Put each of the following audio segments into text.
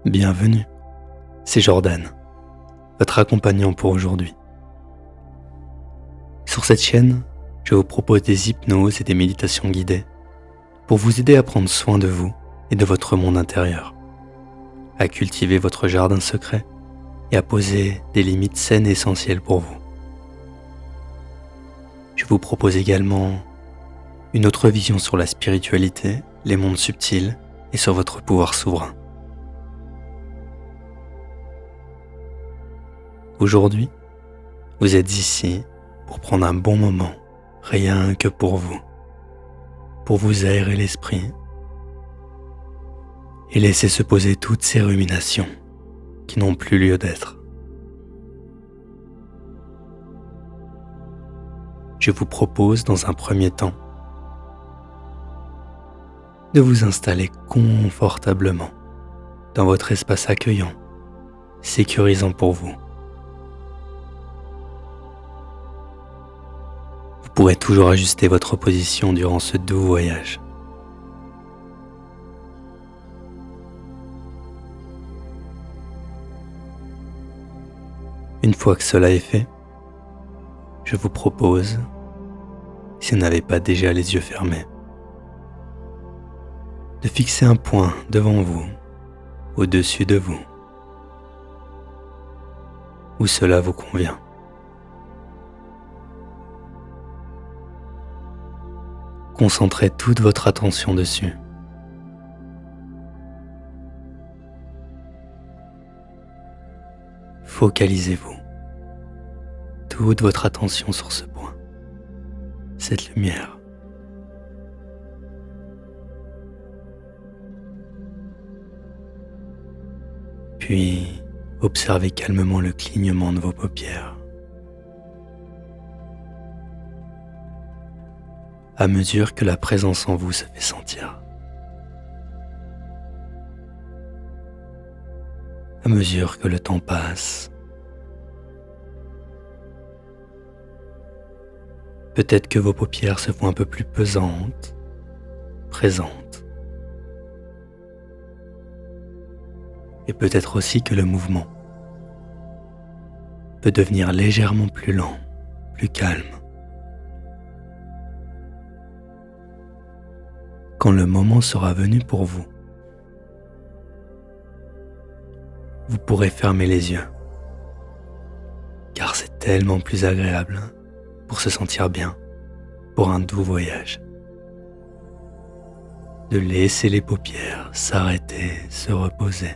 Bienvenue, c'est Jordan, votre accompagnant pour aujourd'hui. Sur cette chaîne, je vous propose des hypnoses et des méditations guidées pour vous aider à prendre soin de vous et de votre monde intérieur, à cultiver votre jardin secret et à poser des limites saines et essentielles pour vous. Je vous propose également une autre vision sur la spiritualité, les mondes subtils et sur votre pouvoir souverain. Aujourd'hui, vous êtes ici pour prendre un bon moment, rien que pour vous aérer l'esprit et laisser se poser toutes ces ruminations qui n'ont plus lieu d'être. Je vous propose dans un premier temps de vous installer confortablement dans votre espace accueillant, sécurisant pour vous. Vous pourrez toujours ajuster votre position durant ce doux voyage. Une fois que cela est fait, je vous propose, si vous n'avez pas déjà les yeux fermés, de fixer un point devant vous, au-dessus de vous, où cela vous convient. Concentrez toute votre attention dessus. Focalisez-vous toute votre attention sur ce point, cette lumière. Puis, observez calmement le clignement de vos paupières. À mesure que la présence en vous se fait sentir. À mesure que le temps passe. Peut-être que vos paupières se font un peu plus pesantes, présentes. Et peut-être aussi que le mouvement peut devenir légèrement plus lent, plus calme. Quand le moment sera venu pour vous, vous pourrez fermer les yeux, car c'est tellement plus agréable pour se sentir bien, pour un doux voyage. De laisser les paupières s'arrêter, se reposer.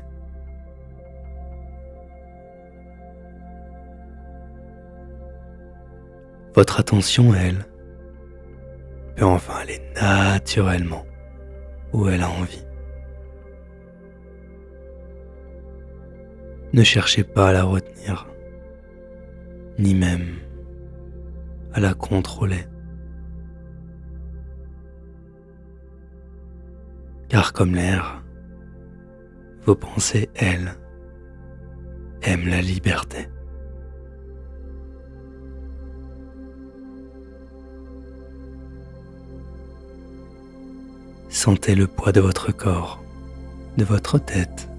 Votre attention, elle, peut enfin aller naturellement où elle a envie. Ne cherchez pas à la retenir, ni même à la contrôler. Car comme l'air, vos pensées, elles, aiment la liberté. Sentez le poids de votre corps, de votre tête,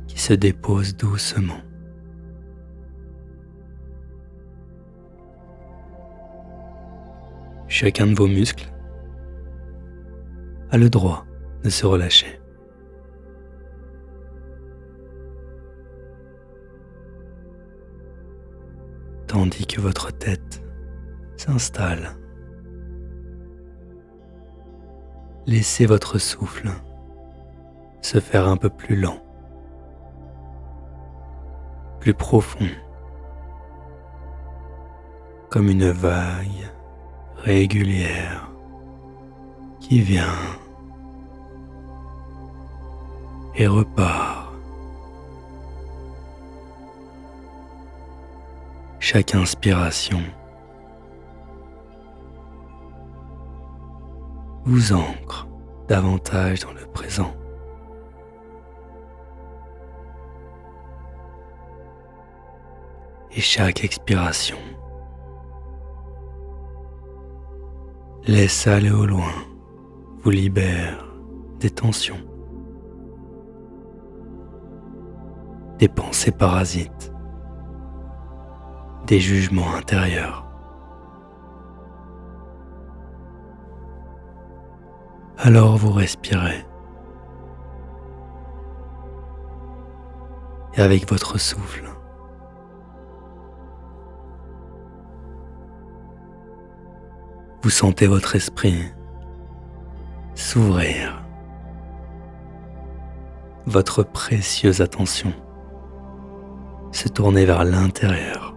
qui se dépose doucement. Chacun de vos muscles a le droit de se relâcher. Tandis que votre tête s'installe. Laissez votre souffle se faire un peu plus lent, plus profond, comme une vague régulière qui vient et repart. Chaque inspiration vous ancre davantage dans le présent. Et chaque expiration laisse aller au loin, vous libère des tensions, des pensées parasites, des jugements intérieurs. Alors vous respirez et avec votre souffle, vous sentez votre esprit s'ouvrir, votre précieuse attention se tourner vers l'intérieur,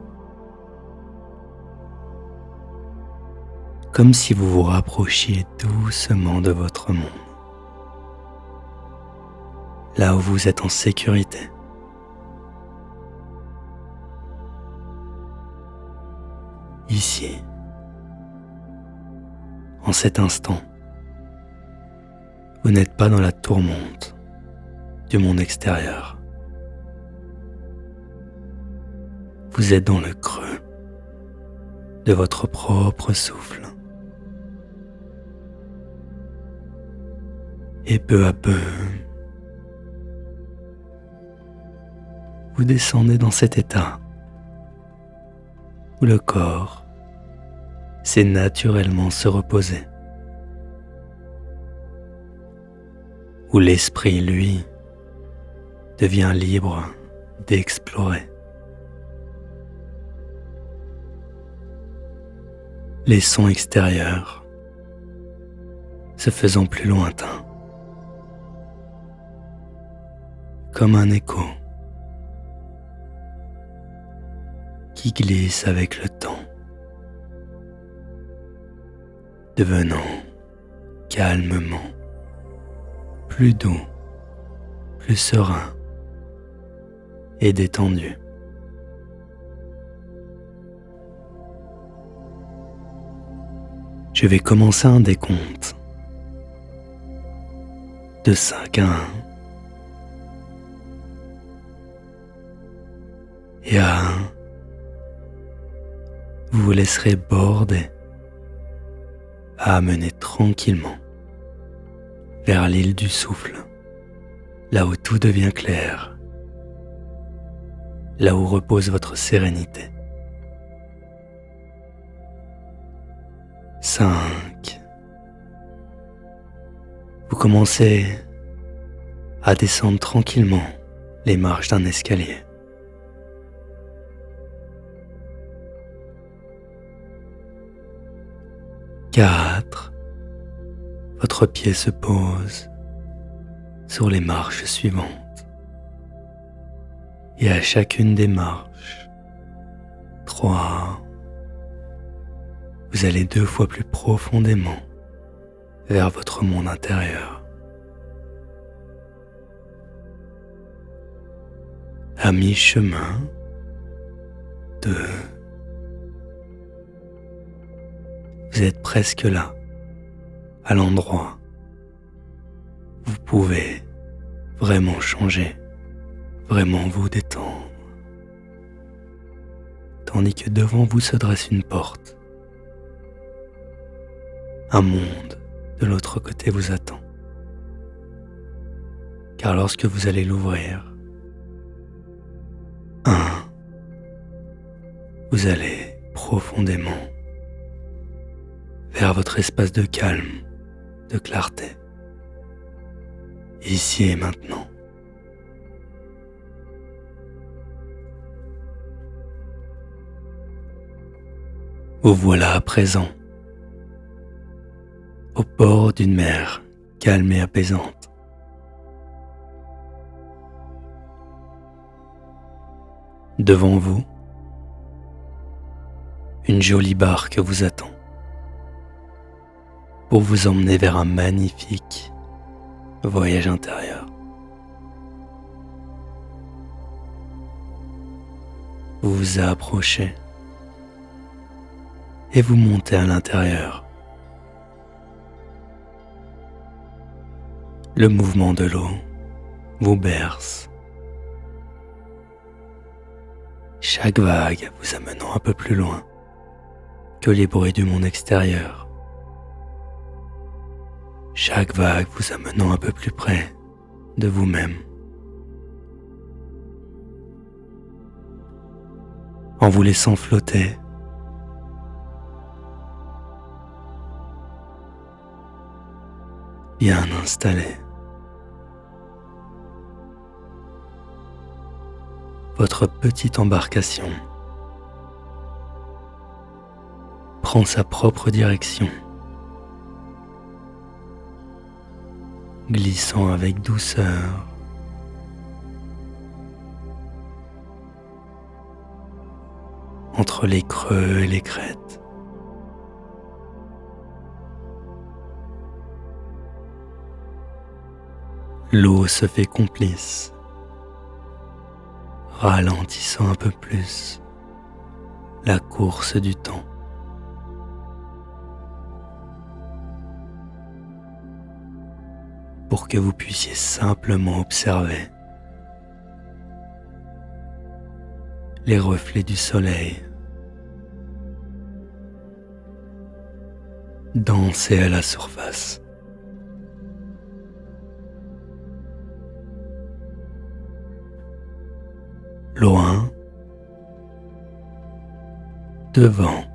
comme si vous vous rapprochiez doucement de votre monde, là où vous êtes en sécurité. Ici, en cet instant, vous n'êtes pas dans la tourmente du monde extérieur. Vous êtes dans le creux de votre propre souffle. Et peu à peu, vous descendez dans cet état où le corps sait naturellement se reposer, où l'esprit, lui, devient libre d'explorer. Les sons extérieurs se faisant plus lointains, comme un écho qui glisse avec le temps, devenant calmement plus doux, plus serein et détendu. Je vais commencer un décompte de 5 à 1. Et à 1, vous vous laisserez border à amener tranquillement vers l'île du souffle, là où tout devient clair, là où repose votre sérénité. 5. Vous commencez à descendre tranquillement les marches d'un escalier. 4. Votre pied se pose sur les marches suivantes. Et à chacune des marches, 3. Vous allez 2 fois plus profondément vers votre monde intérieur. À mi-chemin, 2. Vous êtes presque là, à l'endroit où vous pouvez vraiment changer, vraiment vous détendre. Tandis que devant vous se dresse une porte. Un monde de l'autre côté vous attend. Car lorsque vous allez l'ouvrir, 1, vous allez profondément vers votre espace de calme, de clarté, ici et maintenant. Vous voilà à présent au bord d'une mer calme et apaisante. Devant vous, une jolie barque vous attend pour vous emmener vers un magnifique voyage intérieur. Vous vous approchez et vous montez à l'intérieur. Le mouvement de l'eau vous berce, chaque vague vous amenant un peu plus loin que les bruits du monde extérieur. Chaque vague vous amenant un peu plus près de vous-même. en vous laissant flotter. Bien installé. Votre petite embarcation prend sa propre direction, glissant avec douceur entre les creux et les crêtes. L'eau se fait complice, ralentissant un peu plus la course du temps. Pour que vous puissiez simplement observer les reflets du soleil danser à la surface. Loin, devant,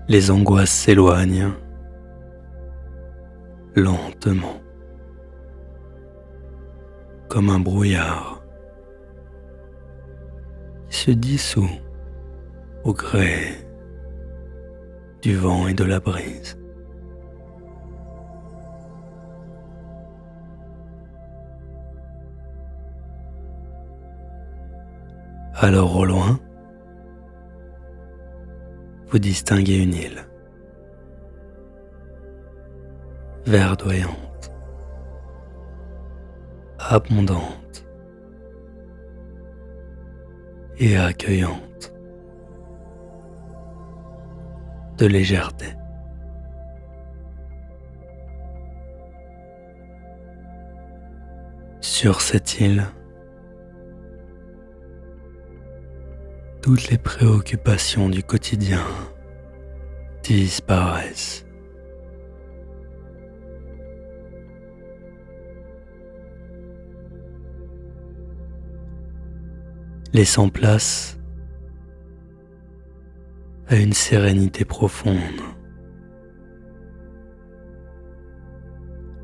les angoisses s'éloignent lentement, comme un brouillard qui se dissout au gré du vent et de la brise. Alors au loin, vous distinguez une île verdoyante, abondante et accueillante de légèreté. Sur cette île, toutes les préoccupations du quotidien disparaissent. Laissant place à une sérénité profonde.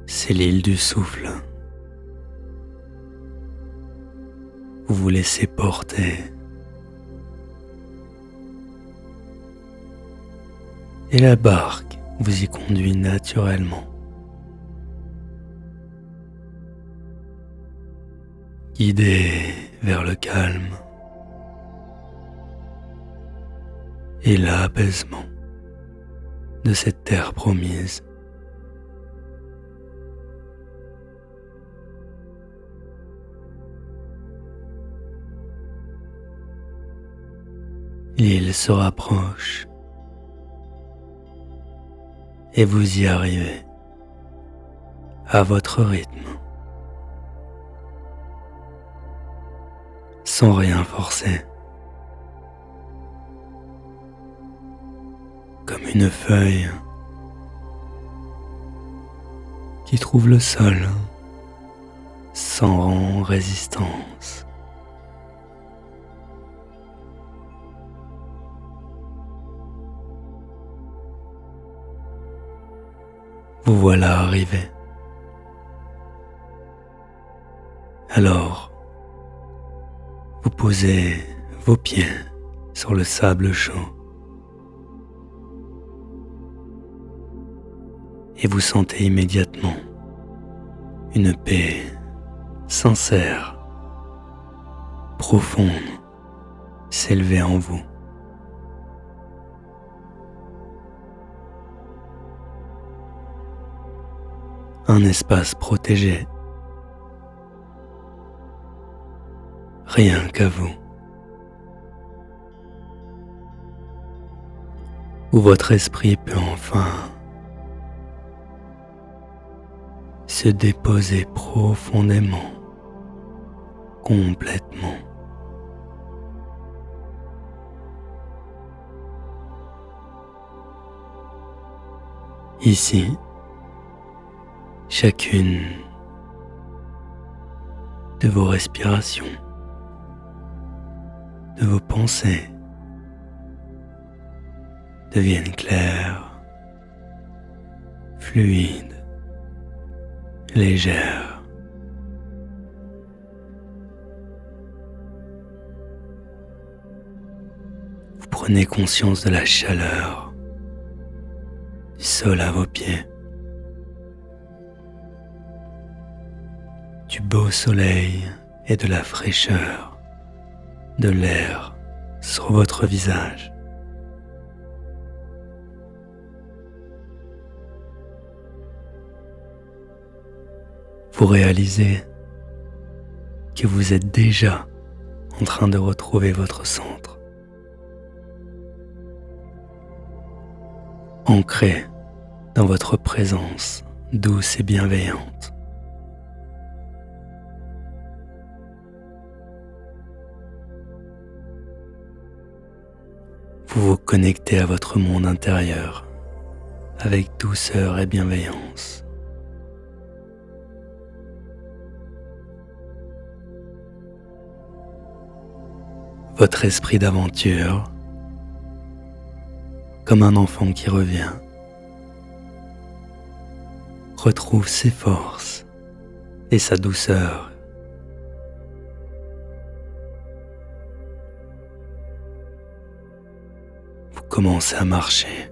C'est l'île du souffle. Vous vous laissez porter. Et la barque vous y conduit naturellement. Guidé vers le calme et l'apaisement de cette terre promise. L'île se rapproche et vous y arrivez à votre rythme, sans rien forcer, comme une feuille qui trouve le sol sans résistance. Vous voilà arrivé. Alors, vous posez vos pieds sur le sable chaud et vous sentez immédiatement une paix sincère, profonde, s'élever en vous. Un espace protégé, rien qu'à vous, où votre esprit peut enfin se déposer profondément, complètement. Ici, chacune de vos respirations, de vos pensées deviennent claires, fluides, légères. Vous prenez conscience de la chaleur du sol à vos pieds, du beau soleil et de la fraîcheur de l'air sur votre visage. Vous réalisez que vous êtes déjà en train de retrouver votre centre, ancré dans votre présence douce et bienveillante. Vous vous connectez à votre monde intérieur avec douceur et bienveillance. Votre esprit d'aventure, comme un enfant qui revient, retrouve ses forces et sa douceur. Vous commencez à marcher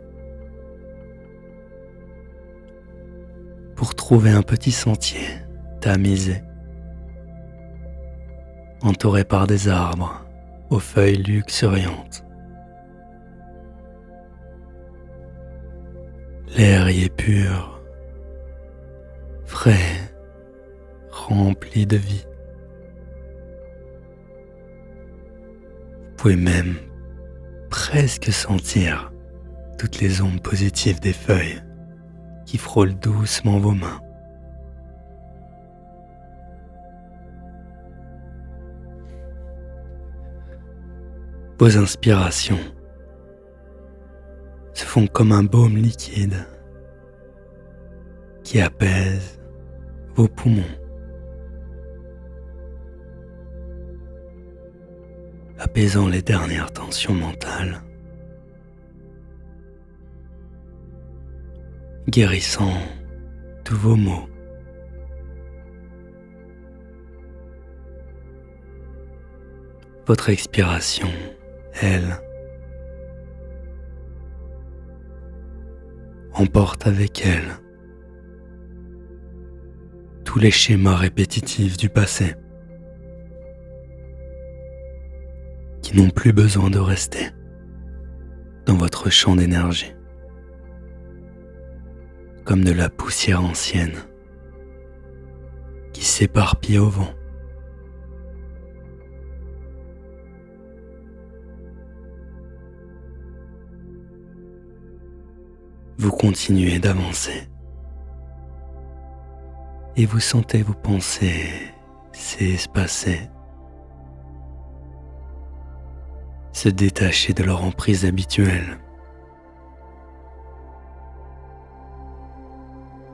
pour trouver un petit sentier tamisé, entouré par des arbres aux feuilles luxuriantes. L'air y est pur, frais, rempli de vie. Vous pouvez même presque sentir toutes les ondes positives des feuilles qui frôlent doucement vos mains. Vos inspirations se font comme un baume liquide qui apaise vos poumons, apaisant les dernières tensions mentales, guérissant tous vos maux. Votre expiration, elle, emporte avec elle tous les schémas répétitifs du passé qui n'ont plus besoin de rester dans votre champ d'énergie, comme de la poussière ancienne qui s'éparpille au vent. Vous continuez d'avancer et vous sentez vos pensées s'espacer, se détacher de leur emprise habituelle.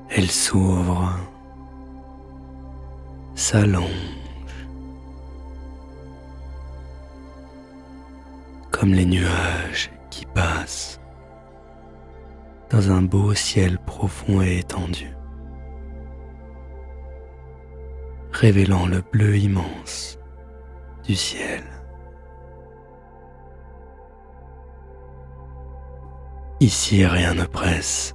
Elles s'ouvrent, s'allongent, comme les nuages qui passent dans un beau ciel profond et étendu, révélant le bleu immense du ciel. Ici, rien ne presse.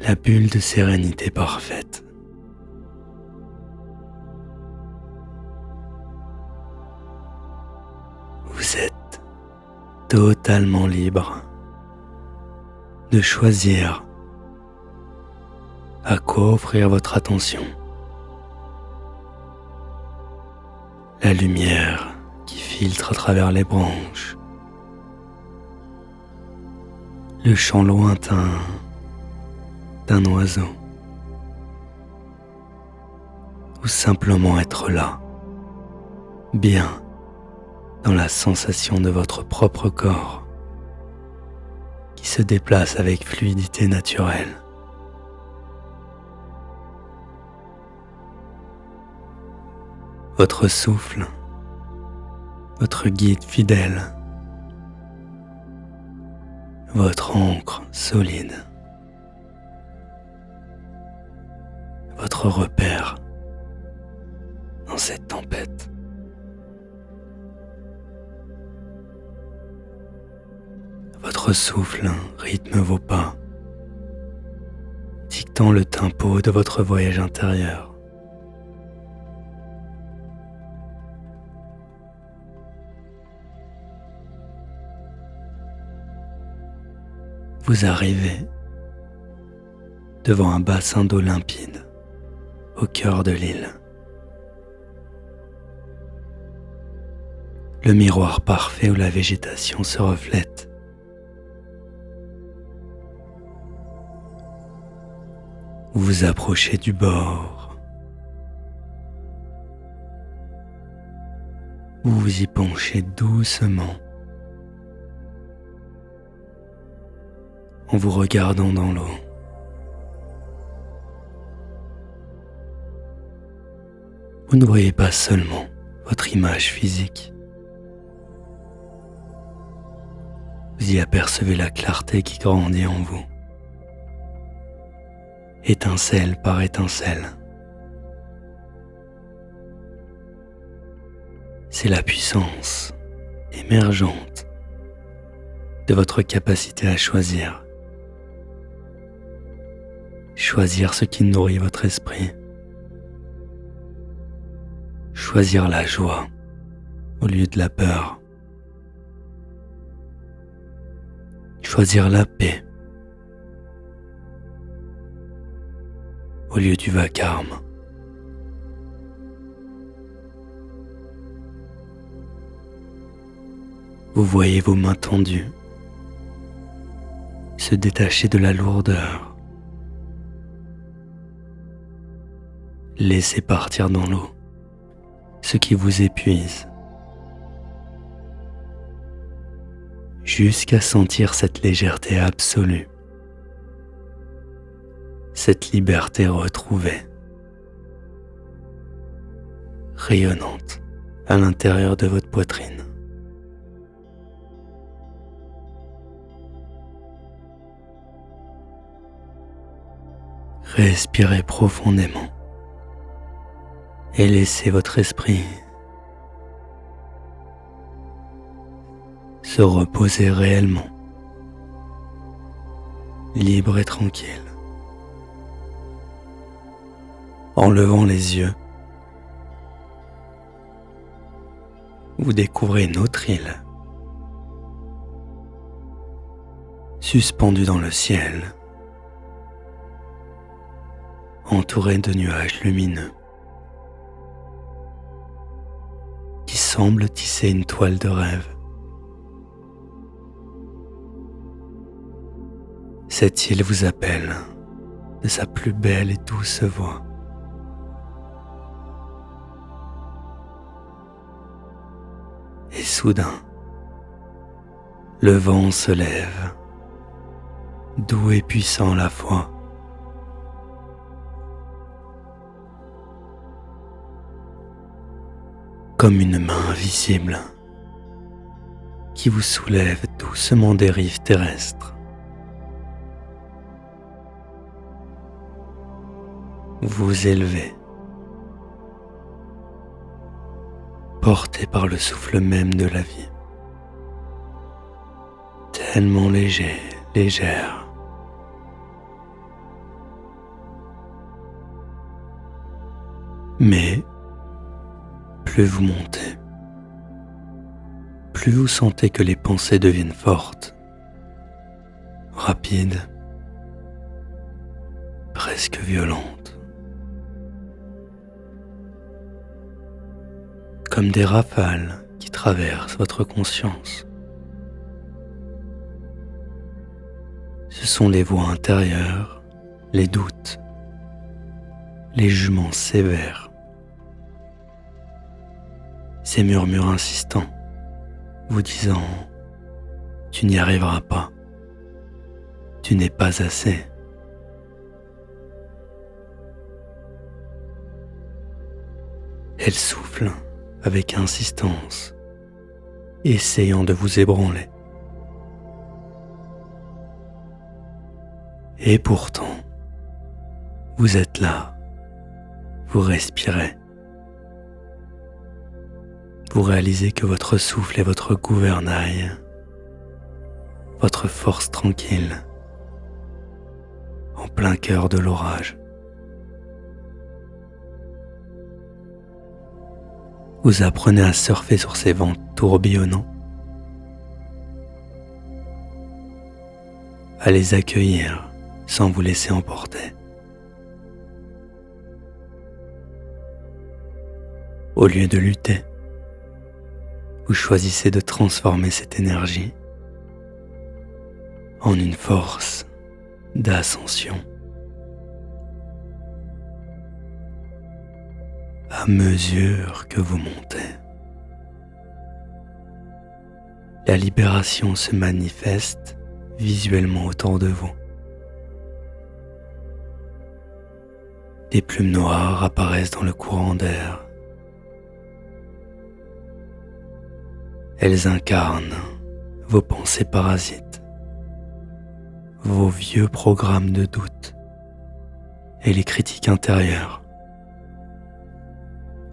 La bulle de sérénité parfaite. Vous êtes totalement libre de choisir à quoi offrir votre attention. La lumière qui filtre à travers les branches, le chant lointain d'un oiseau, ou simplement être là, bien dans la sensation de votre propre corps qui se déplace avec fluidité naturelle. votre souffle, votre guide fidèle, votre ancre solide, votre repère dans cette tempête. Votre souffle rythme vos pas, dictant le tempo de votre voyage intérieur. Vous arrivez devant un bassin d'eau limpide au cœur de l'île. Le miroir parfait où la végétation se reflète. Vous vous approchez du bord. Vous vous y penchez doucement en vous regardant dans l'eau. Vous ne voyez pas seulement votre image physique. Vous y apercevez la clarté qui grandit en vous, étincelle par étincelle. C'est la puissance émergente de votre capacité à choisir. Choisir ce qui nourrit votre esprit. Choisir la joie au lieu de la peur. Choisir la paix au lieu du vacarme. Vous voyez vos mains tendues se détacher de la lourdeur. Laissez partir dans l'eau ce qui vous épuise, jusqu'à sentir cette légèreté absolue, cette liberté retrouvée, rayonnante à l'intérieur de votre poitrine. Respirez profondément et laissez votre esprit se reposer réellement, libre et tranquille. En levant les yeux, vous découvrez une autre île, suspendue dans le ciel, entourée de nuages lumineux, qui semblent tisser une toile de rêve. Cette île vous appelle de sa plus belle et douce voix. Et soudain, le vent se lève, doux et puissant à la fois. Comme une main invisible qui vous soulève doucement des rives terrestres. Vous vous élevez, porté par le souffle même de la vie, tellement léger, légère. Mais plus vous montez, plus vous sentez que les pensées deviennent fortes, rapides, presque violentes. Comme des rafales qui traversent votre conscience. Ce sont les voix intérieures, les doutes, les jugements sévères, ces murmures insistants, vous disant « Tu n'y arriveras pas, tu n'es pas assez ». Elle souffle avec insistance, essayant de vous ébranler. Et pourtant, vous êtes là, vous respirez. Vous réalisez que votre souffle est votre gouvernail, votre force tranquille, en plein cœur de l'orage. Vous apprenez à surfer sur ces vents tourbillonnants, à les accueillir sans vous laisser emporter. Au lieu de lutter, vous choisissez de transformer cette énergie en une force d'ascension. À mesure que vous montez, la libération se manifeste visuellement autour de vous. Des plumes noires apparaissent dans le courant d'air. Elles incarnent vos pensées parasites, vos vieux programmes de doute et les critiques intérieures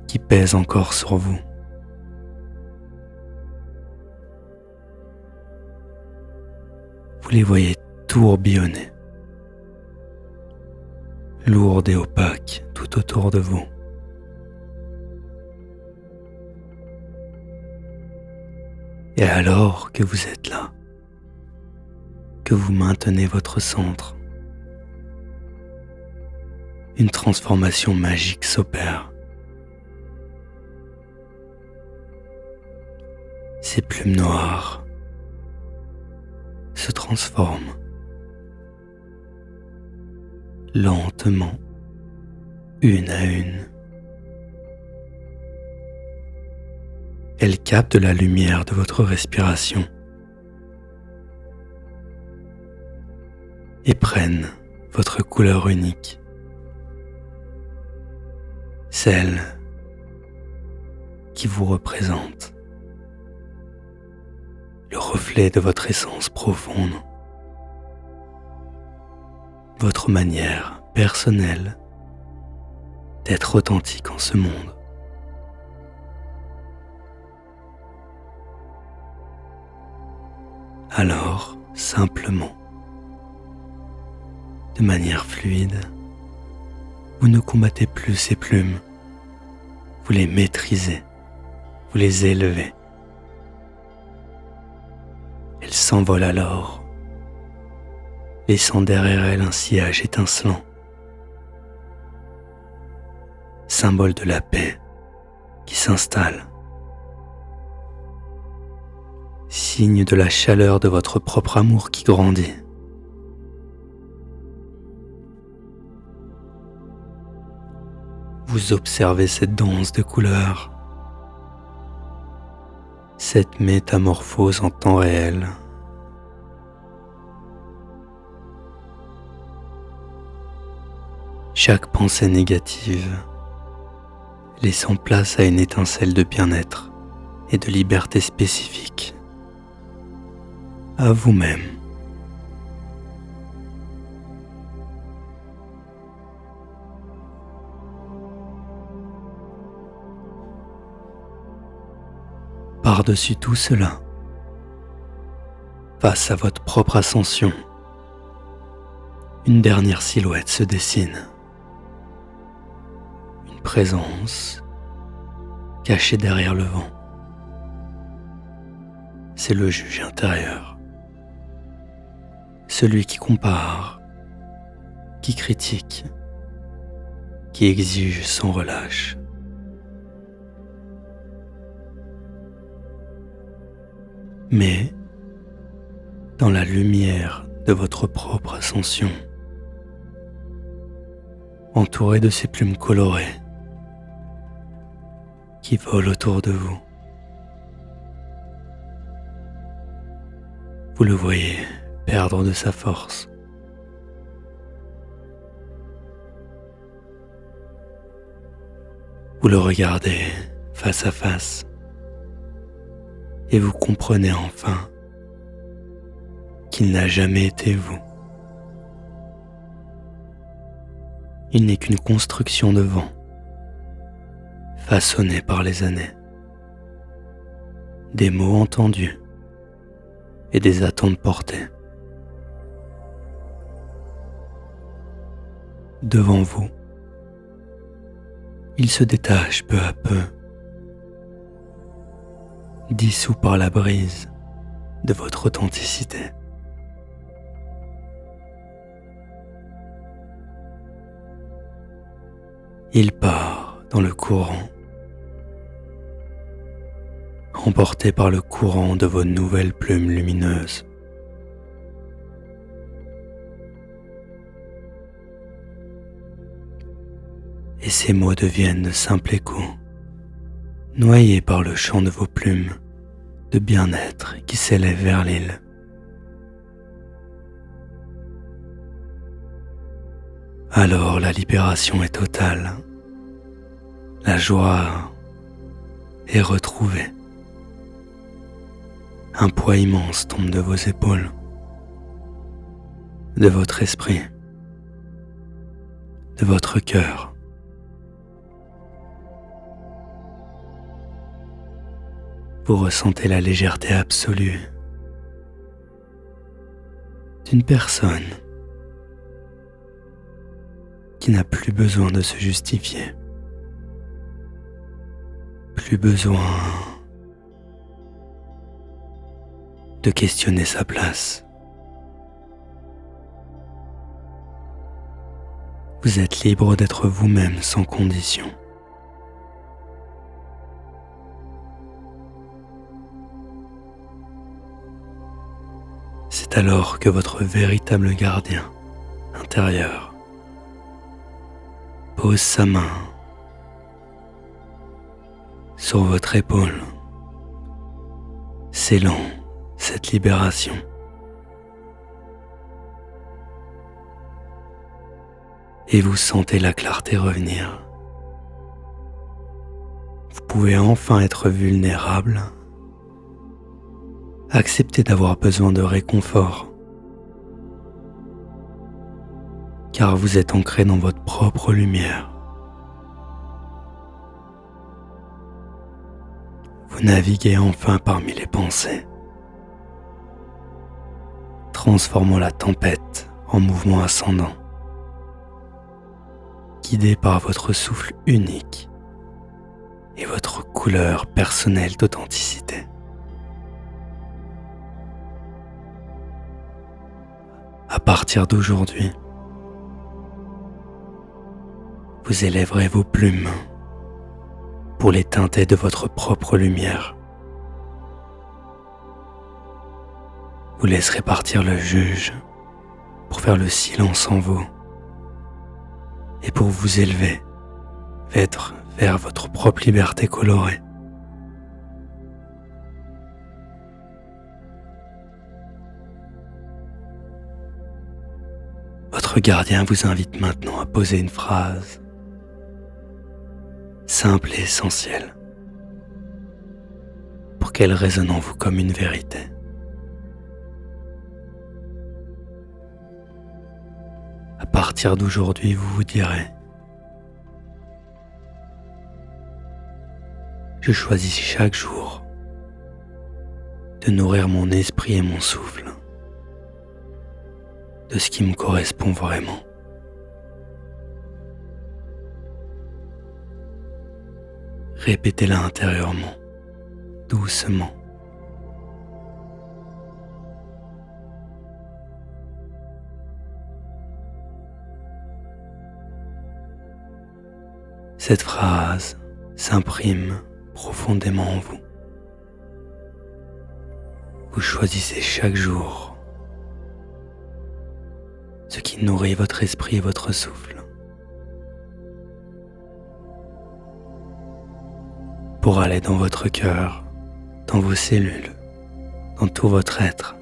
qui pèsent encore sur vous. Vous les voyez tourbillonner, lourdes et opaques tout autour de vous. Et alors que vous êtes là, que vous maintenez votre centre, une transformation magique s'opère. Ces plumes noires se transforment lentement, une à une. Elles captent la lumière de votre respiration et prennent votre couleur unique, celle qui vous représente, le reflet de votre essence profonde, votre manière personnelle d'être authentique en ce monde. Alors, simplement, de manière fluide, vous ne combattez plus ces plumes, vous les maîtrisez, vous les élevez. Elles s'envolent alors, laissant derrière elles un sillage étincelant, symbole de la paix qui s'installe, signe de la chaleur de votre propre amour qui grandit. Vous observez cette danse de couleurs, cette métamorphose en temps réel. Chaque pensée négative laissant place à une étincelle de bien-être et de liberté spécifique à vous-même. Par-dessus tout cela, face à votre propre ascension, une dernière silhouette se dessine. Une présence cachée derrière le vent. C'est le juge intérieur. Celui qui compare, qui critique, qui exige sans relâche. Mais dans la lumière de votre propre ascension, entouré de ces plumes colorées qui volent autour de vous, vous le voyez perdre de sa force. Vous le regardez face à face et vous comprenez enfin qu'il n'a jamais été vous. Il n'est qu'une construction de vent, façonnée par les années, des mots entendus et des attentes portées. Devant vous, il se détache peu à peu, dissous par la brise de votre authenticité. Il part dans le courant, emporté par le courant de vos nouvelles plumes lumineuses. Et ces mots deviennent de simples échos, noyés par le chant de vos plumes de bien-être qui s'élève vers l'île. Alors la libération est totale, la joie est retrouvée. Un poids immense tombe de vos épaules, de votre esprit, de votre cœur. Vous ressentez la légèreté absolue d'une personne qui n'a plus besoin de se justifier, plus besoin de questionner sa place. Vous êtes libre d'être vous-même sans condition. C'est alors que votre véritable gardien intérieur pose sa main sur votre épaule, scellant cette libération. Et vous sentez la clarté revenir. Vous pouvez enfin être vulnérable, accepter d'avoir besoin de réconfort, car vous êtes ancré dans votre propre lumière. Vous naviguez enfin parmi les pensées, transformant la tempête en mouvement ascendant, guidé par votre souffle unique et votre couleur personnelle d'authenticité. À partir d'aujourd'hui, vous élèverez vos plumes pour les teinter de votre propre lumière. Vous laisserez partir le juge pour faire le silence en vous et pour vous élever vers votre propre liberté colorée. Votre gardien vous invite maintenant à poser une phrase simple et essentielle pour qu'elle résonne en vous comme une vérité. À partir d'aujourd'hui, vous vous direz: je choisis chaque jour de nourrir mon esprit et mon souffle de ce qui me correspond vraiment. Répétez-la intérieurement, doucement. Cette phrase s'imprime profondément en vous. Vous choisissez chaque jour ce qui nourrit votre esprit et votre souffle, pour aller dans votre cœur, dans vos cellules, dans tout votre être.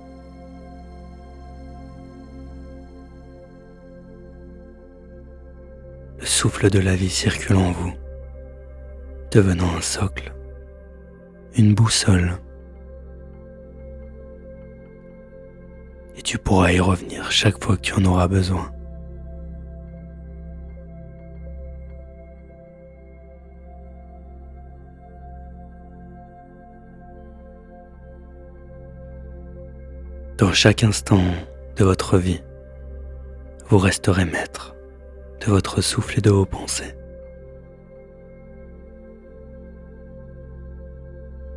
Le souffle de la vie circule en vous, devenant un socle, une boussole. Et tu pourras y revenir chaque fois que tu en auras besoin. Dans chaque instant de votre vie, vous resterez maître de votre souffle et de vos pensées.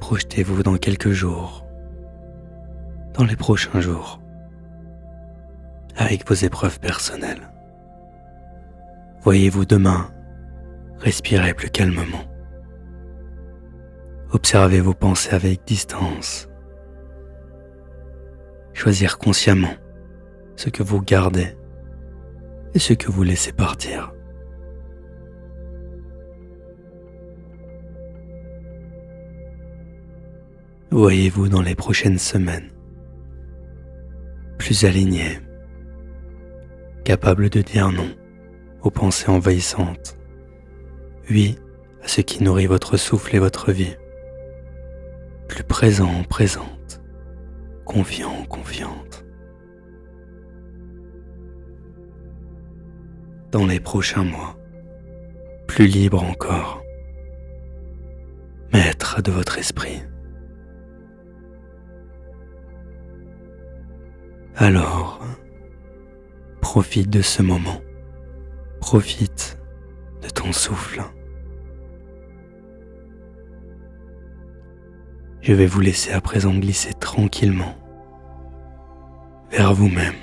Projetez-vous dans quelques jours, dans les prochains jours, avec vos épreuves personnelles. Voyez-vous demain respirer plus calmement. Observez vos pensées avec distance. Choisir consciemment ce que vous gardez et ce que vous laissez partir. Voyez-vous dans les prochaines semaines plus aligné, capable de dire non aux pensées envahissantes, oui à ce qui nourrit votre souffle et votre vie, plus présent, présente, confiant, confiante. Dans les prochains mois, plus libre encore, maître de votre esprit. Alors, profite de ce moment, profite de ton souffle. Je vais vous laisser à présent glisser tranquillement vers vous-même.